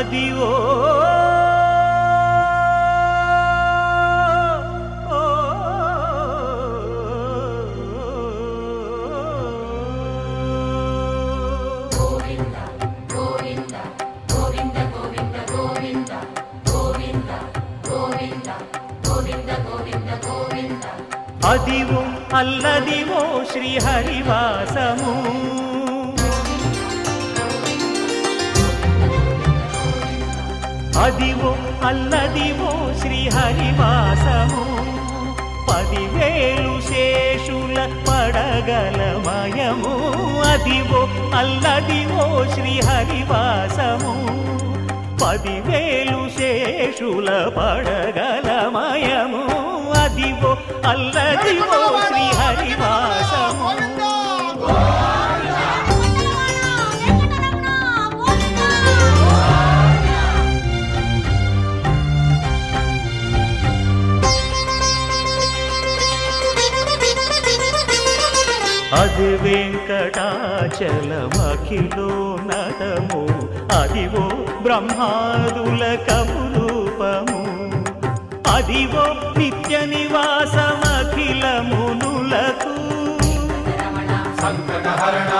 అదివో అదివో అల్లదివో శ్రీహరివాసము అదివో అల్లదివో శ్రీహరివాసము 10,000 శేషుల పడగలమయము అదివో అల్లదివో శ్రీహరివాసము 10,000 శేషుల పడగలమయము అదివో అల్లదివో శ్రీహరివాసము అది వెంకటాచలమఖిలోన్నతము అదివో బ్రహ్మాదుల కపురూపము అదివో నిత్య నివాసమఖిలమునులకు సంకటహరణ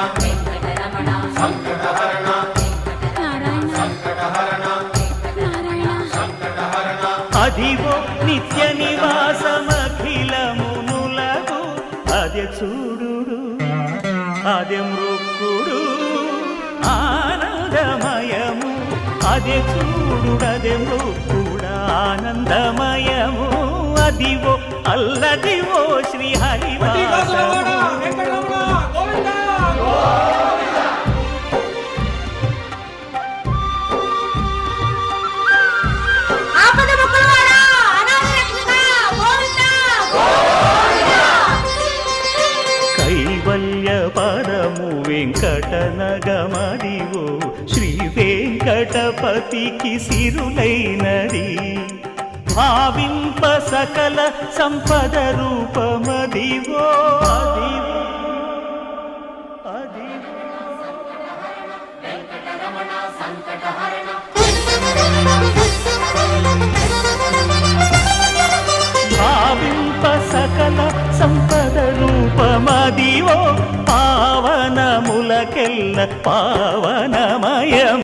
సంకటహరణ సంకటహరణ సంకటహరణ అదివో నిత్య నివాసమఖిలమునులకు అదే చూడు అదే మృక్కుడు ఆనందమయము అదే చూడు అదే మృక్కుడు ఆనందమయము అదివో అల్లదివో శ్రీహరివాసము పరము వెంకటనగమదివో శ్రీ వెంకటపతికి సిరులైనది భావింప సకల సంపద రూపమదివో భావింప సకల సంపద రూపమదివో పావనములకెల్ల పావనమయం